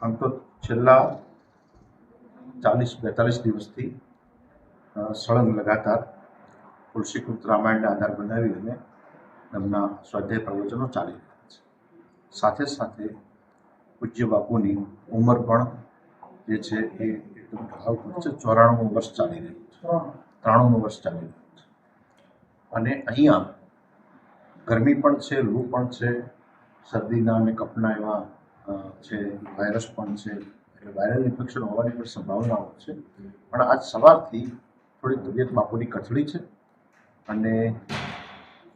આમ તો છેલ્લા 40-42 દિવસથી સળંગ લગાતાર તુલસીકૃત રામાયણને આધાર બનાવી અને એમના સ્વાધ્યાય પ્રવચનો ચાલી રહ્યા છે. સાથે સાથે પૂજ્ય બાપુની ઉંમર પણ જે છે એ એકદમ ઢળાવ પર છે. 94મું વર્ષ ચાલી રહ્યું છે, 93મું વર્ષ ચાલી રહ્યું છે. અને અહીંયા ગરમી પણ છે, લૂ પણ છે, શરદીના અને કફના એવા છે, વાયરસ પણ છે, એટલે વાયરલ ઇન્ફેક્શન હોવાની પણ સંભાવનાઓ છે. પણ આજ સવારથી થોડી તબિયત બાપુની કથળી છે અને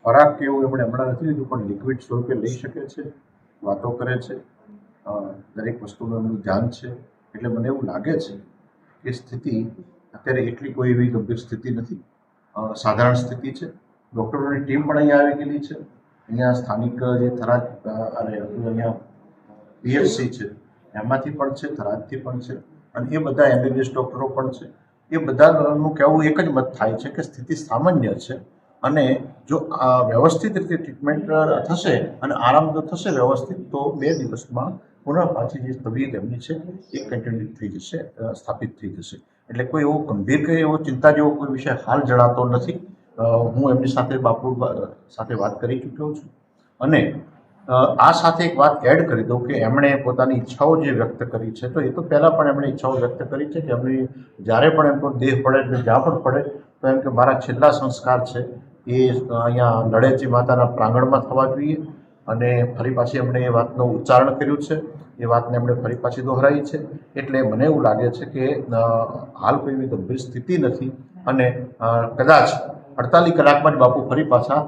ખોરાક કે એવું એમણે હમણાં નથી લીધું, પણ લિક્વિડ સ્વરૂપે લઈ શકે છે, વાતો કરે છે, દરેક વસ્તુનું એમનું ધ્યાન છે. એટલે મને એવું લાગે છે કે સ્થિતિ અત્યારે એટલી કોઈ એવી ગંભીર સ્થિતિ નથી, સાધારણ સ્થિતિ છે. ડૉક્ટરોની ટીમ પણ અહીંયા આવી ગયેલી છે. અહીંયા સ્થાનિક જે થરાદ અને અહીંયા પીએચસી છે એમાંથી પણ છે, થરાદથી પણ છે, અને એ બધા એમબીબીએસ ડૉક્ટરો પણ છે. એ બધાનું કહેવું એક જ મત થાય છે કે સ્થિતિ સામાન્ય છે અને જો આ વ્યવસ્થિત રીતે ટ્રીટમેન્ટ થશે અને આરામ જો થશે વ્યવસ્થિત, તો 2 દિવસમાં પુનઃ પાછી જે તબિયત એમની છે એ કન્ટિન્યુ થઈ જશે, સ્થાપિત થઈ જશે. એટલે કોઈ એવો ગંભીર કે એવો ચિંતા જેવો કોઈ વિષય હાલ જણાતો નથી. હું એમની સાથે બાપુ સાથે વાત કરી ચૂક્યો છું અને આ સાથે એક વાત એડ કરી દઉં કે એમણે પોતાની ઈચ્છાઓ જે વ્યક્ત કરી છે, તો એ તો પહેલાં પણ એમણે ઈચ્છાઓ વ્યક્ત કરી છે કે એમની જ્યારે પણ એમનો દેહ પડે એટલે જ્યાં પણ પડે તો એમ કે મારા છેલ્લા સંસ્કાર છે એ અહીંયા લડેચી માતાના પ્રાંગણમાં થવા જોઈએ. અને ફરી પાછી એમણે એ વાતનું ઉચ્ચારણ કર્યું છે, એ વાતને એમણે ફરી પાછી દોહરાવી છે. એટલે મને એવું લાગે છે કે હાલ કોઈ એવી ગંભીર સ્થિતિ નથી અને કદાચ 48 કલાકમાં જ બાપુ ફરી પાછા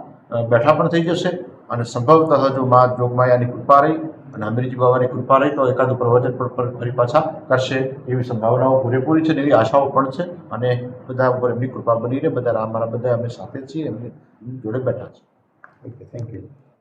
બેઠા પણ થઈ જશે. અને સંભવતઃ જો મા જોગમાયાની કૃપા રહી અને અમીરજી બાબાની કૃપા રહી તો એકાદું પ્રવચન પણ ફરી પાછા કરશે એવી સંભાવનાઓ પૂરેપૂરી છે ને એવી આશાઓ પણ છે. અને બધા ઉપર એમની કૃપા બની રહે. બધા અમારા બધા અમે સાથે છીએ, એમની જોડે બેઠા છીએ. Okay, thank you.